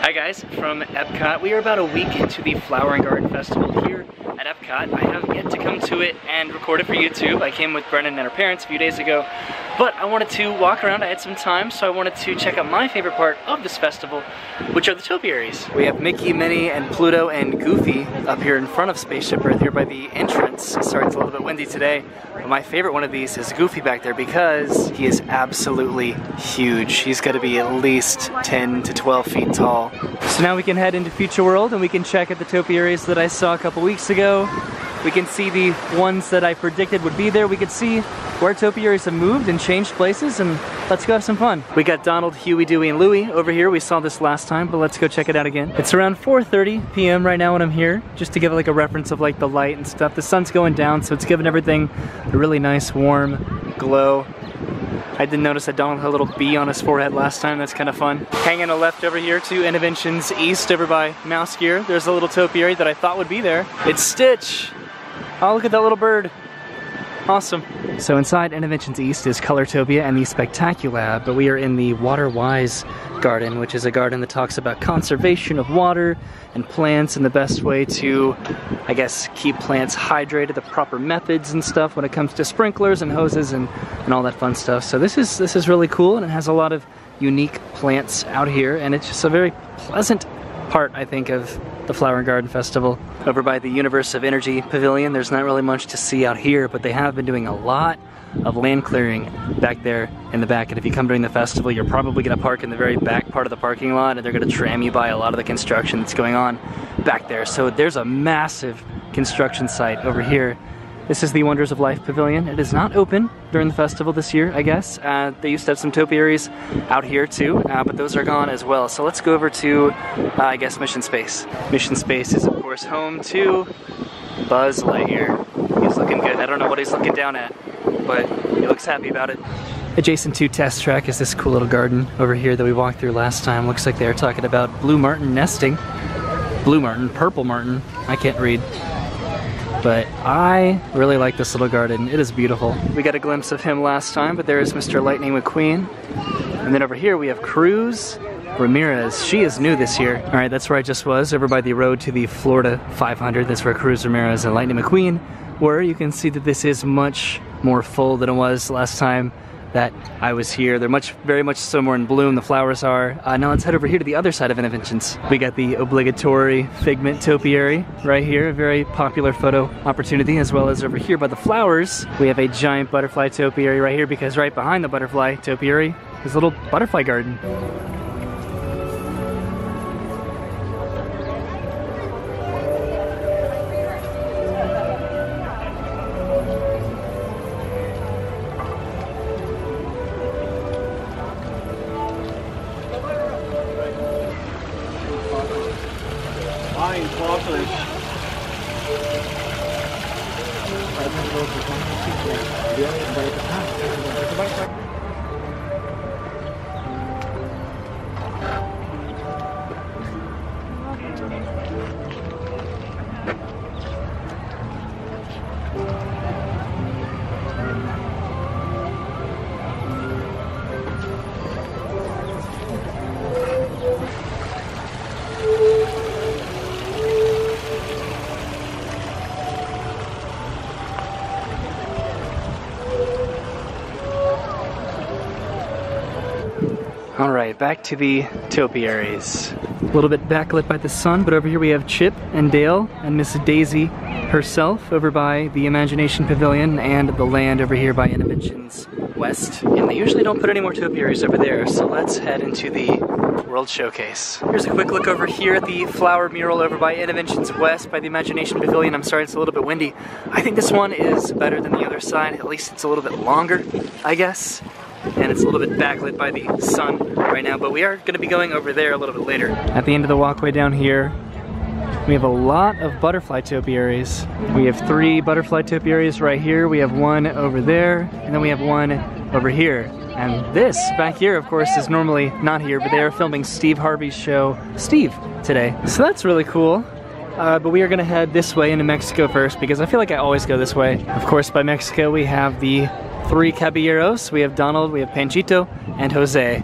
Hi guys, from Epcot. We are about a week into the Flower and Garden Festival here at Epcot. I have yet to come to it and record it for YouTube. I came with Brennan and her parents a few days ago, but I wanted to walk around. I had some time, so I wanted to check out my favorite part of this festival, which are the topiaries. We have Mickey, Minnie, and Pluto and Goofy up here in front of Spaceship Earth here by the entrance. Sorry, it's a little bit windy today, but my favorite one of these is Goofy back there because he is absolutely huge. He's got to be at least 10 to 12 feet tall. So now we can head into Future World and we can check out the topiaries that I saw a couple weeks ago. We can see the ones that I predicted would be there. We could see where topiaries have moved and changed places, and let's go have some fun. We got Donald, Huey, Dewey, and Louie over here. We saw this last time, but let's go check it out again. It's around 4:30 p.m. right now when I'm here, just to give it like a reference of like the light and stuff. The sun's going down, so it's giving everything a really nice warm glow. I did notice that Donald had a little bee on his forehead last time. That's kind of fun. Hanging a left over here to Innovations East over by Mouse Gear. There's a little topiary that I thought would be there. It's Stitch. Oh, look at that little bird. Awesome. So inside Innovations East is Colortopia and the Spectaculab, but we are in the Water Wise Garden, which is a garden that talks about conservation of water and plants and the best way to, I guess, keep plants hydrated, the proper methods and stuff when it comes to sprinklers and hoses and all that fun stuff. So this is really cool, and it has a lot of unique plants out here, and it's just a very pleasant part, I think, of the Flower and Garden Festival. Over by the Universe of Energy Pavilion, there's not really much to see out here, but they have been doing a lot of land clearing back there in the back, and if you come during the festival, you're probably going to park in the very back part of the parking lot, and they're going to tram you by a lot of the construction that's going on back there. So there's a massive construction site over here. This is the Wonders of Life Pavilion. It is not open during the festival this year, I guess. They used to have some topiaries out here too, but those are gone as well. So let's go over to, I guess, Mission Space. Mission Space is, of course, home to Buzz Lightyear. He's looking good. I don't know what he's looking down at, but he looks happy about it. Adjacent to Test Track is this cool little garden over here that we walked through last time. Looks like they're talking about blue martin nesting. Blue martin, purple martin, I can't read. But I really like this little garden. It is beautiful. We got a glimpse of him last time, but there is Mr. Lightning McQueen. And then over here we have Cruz Ramirez. She is new this year. All right, that's where I just was, over by the road to the Florida 500. That's where Cruz Ramirez and Lightning McQueen were. You can see that this is much more full than it was last time that I was here. They're very much so more in bloom, the flowers are. Now let's head over here to the other side of Innovations. We got the obligatory Figment Topiary right here, a very popular photo opportunity, as well as over here by the flowers, we have a giant butterfly topiary right here, because right behind the butterfly topiary is a little butterfly garden. Alright, back to the topiaries. A little bit backlit by the sun, but over here we have Chip and Dale and Miss Daisy herself over by the Imagination Pavilion, and the land over here by Innovations West. And they usually don't put any more topiaries over there, so let's head into the World Showcase. Here's a quick look over here at the flower mural over by Innovations West by the Imagination Pavilion. I'm sorry, it's a little bit windy. I think this one is better than the other side. At least it's a little bit longer, I guess. And it's a little bit backlit by the sun right now, but we are going to be going over there a little bit later. At the end of the walkway down here, we have a lot of butterfly topiaries. We have 3 butterfly topiaries right here, we have 1 over there, and then we have 1 over here. And this back here, of course, is normally not here, but they are filming Steve Harvey's show, Steve, today. So that's really cool. But we are going to head this way into Mexico first, because I feel like I always go this way. Of course, by Mexico we have the 3 caballeros. We have Donald, we have Panchito, and Jose.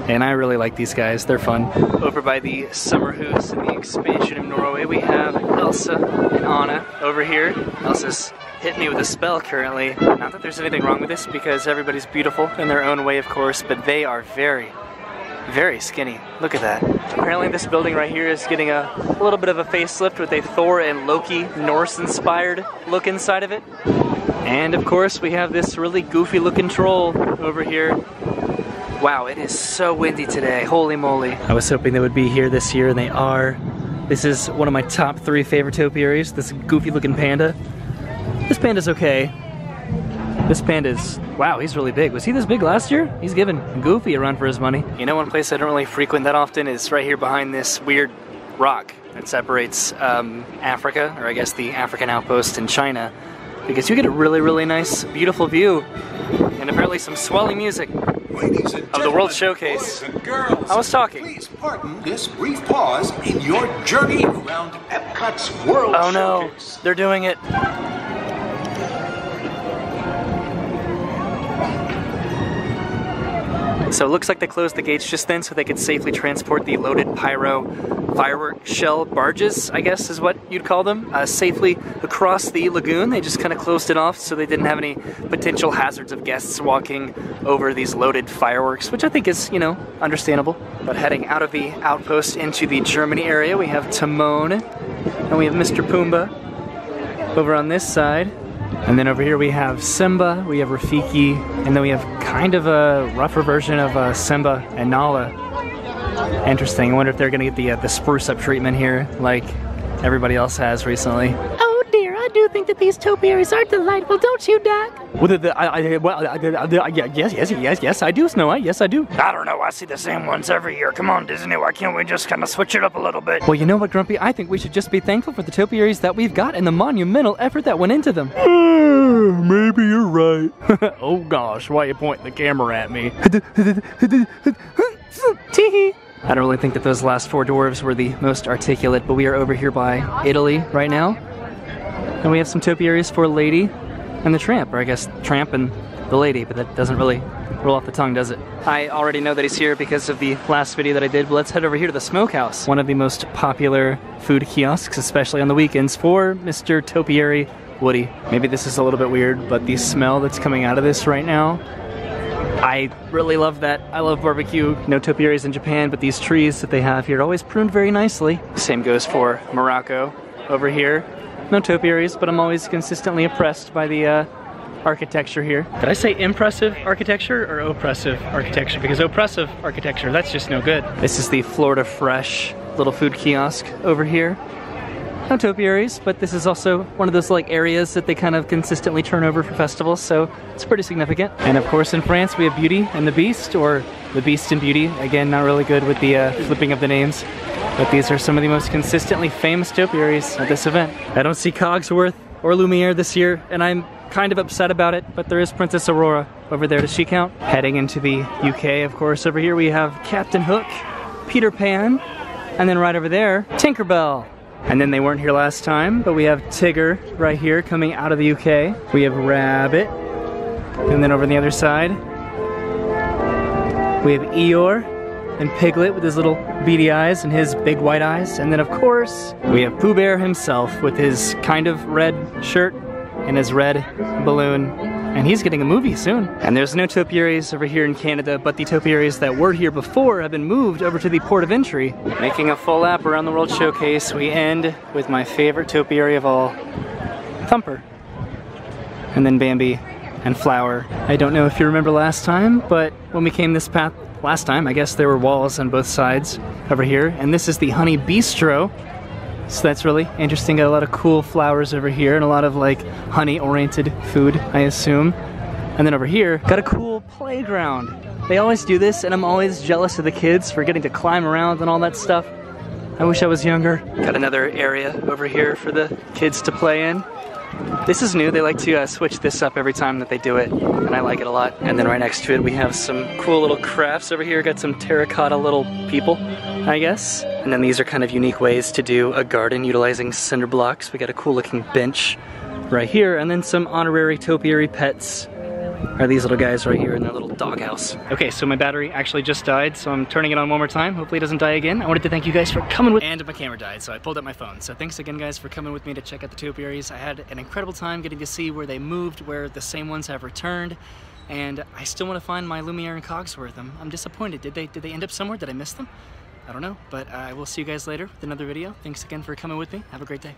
And I really like these guys, they're fun. Over by the summer house and the expansion of Norway, we have Elsa and Anna over here. Elsa's hit me with a spell currently. Not that there's anything wrong with this because everybody's beautiful in their own way, of course, but they are very, very skinny. Look at that. Apparently this building right here is getting a little bit of a facelift with a Thor and Loki Norse-inspired look inside of it. And of course we have this really goofy looking troll over here. Wow, it is so windy today, holy moly. I was hoping they would be here this year and they are. This is one of my top 3 favorite topiaries, this goofy looking panda. This panda's okay. This panda's, wow, he's really big. Was he this big last year? He's giving Goofy a run for his money. You know, one place I don't really frequent that often is right here behind this weird rock that separates Africa, or I guess the African outpost in China, because you get a really, really nice, beautiful view, and apparently some swelling music of the World Showcase. I was talking. Please pardon this brief pause in your journey around Epcot's World Showcase. Oh no, they're doing it. So it looks like they closed the gates just then so they could safely transport the loaded pyro firework shell barges, I guess is what you'd call them, safely across the lagoon. They just kind of closed it off so they didn't have any potential hazards of guests walking over these loaded fireworks, which I think is, you know, understandable. But heading out of the outpost into the Germany area, we have Timon, and we have Mr. Pumbaa over on this side. And then over here we have Simba, we have Rafiki, and then we have kind of a rougher version of Simba and Nala. Interesting, I wonder if they're gonna get the spruce up treatment here, like everybody else has recently. Oh dear, I do think that these topiaries are delightful, don't you, Doc? Yes, I do, Snow White, yes I do. I don't know, I see the same ones every year. Come on, Disney, why can't we just kind of switch it up a little bit? Well, you know what, Grumpy? I think we should just be thankful for the topiaries that we've got and the monumental effort that went into them. Maybe you're right. Oh gosh, why are you pointing the camera at me? I don't really think that those last 4 dwarves were the most articulate, but we are over here by Italy right now. And we have some topiaries for Lady and the Tramp, or I guess Tramp and the Lady, but that doesn't really roll off the tongue, does it? I already know that he's here because of the last video that I did, but let's head over here to the Smokehouse, one of the most popular food kiosks, especially on the weekends, for Mr. Topiary Woody. Maybe this is a little bit weird, but the smell that's coming out of this right now, I really love that. I love barbecue. No topiaries in Japan, but these trees that they have here always pruned very nicely. Same goes for Morocco over here. No topiaries, but I'm always consistently impressed by the architecture here. Did I say impressive architecture or oppressive architecture? Because oppressive architecture, that's just no good. This is the Florida Fresh little food kiosk over here. No topiaries, but this is also one of those like areas that they kind of consistently turn over for festivals, so it's pretty significant. And of course in France we have Beauty and the Beast, or the Beast and Beauty. Again, not really good with the flipping of the names, but these are some of the most consistently famous topiaries at this event. I don't see Cogsworth or Lumiere this year, and I'm kind of upset about it, but there is Princess Aurora over there. Does she count? Heading into the UK, of course, over here we have Captain Hook, Peter Pan, and then right over there, Tinkerbell. And then they weren't here last time, but we have Tigger right here coming out of the UK. We have Rabbit. And then over on the other side, we have Eeyore and Piglet with his little beady eyes and his big white eyes. And then of course, we have Pooh Bear himself with his kind of red shirt and his red balloon. And he's getting a movie soon. And there's no topiaries over here in Canada, but the topiaries that were here before have been moved over to the port of entry. Making a full lap around the World Showcase, we end with my favorite topiary of all, Thumper. And then Bambi and Flower. I don't know if you remember last time, but when we came this path last time, I guess there were walls on both sides over here. And this is the Honey Bistro. So that's really interesting. Got a lot of cool flowers over here and a lot of like honey-oriented food, I assume. And then over here, got a cool playground. They always do this and I'm always jealous of the kids for getting to climb around and all that stuff. I wish I was younger. Got another area over here for the kids to play in. This is new. They like to switch this up every time that they do it, and I like it a lot. And then right next to it, we have some cool little crafts over here. Got some terracotta little people, I guess. And then these are kind of unique ways to do a garden utilizing cinder blocks. We got a cool looking bench right here, and then some honorary topiary pets are these little guys right here in their little doghouse. Okay, so my battery actually just died, so I'm turning it on one more time. Hopefully it doesn't die again. I wanted to thank you guys for coming with, and my camera died, so I pulled up my phone. So thanks again, guys, for coming with me to check out the topiaries. I had an incredible time getting to see where they moved, where the same ones have returned, and I still want to find my Lumiere and Cogsworth. I'm disappointed. Did they end up somewhere? Did I miss them? I don't know, but I will see you guys later with another video. Thanks again for coming with me. Have a great day.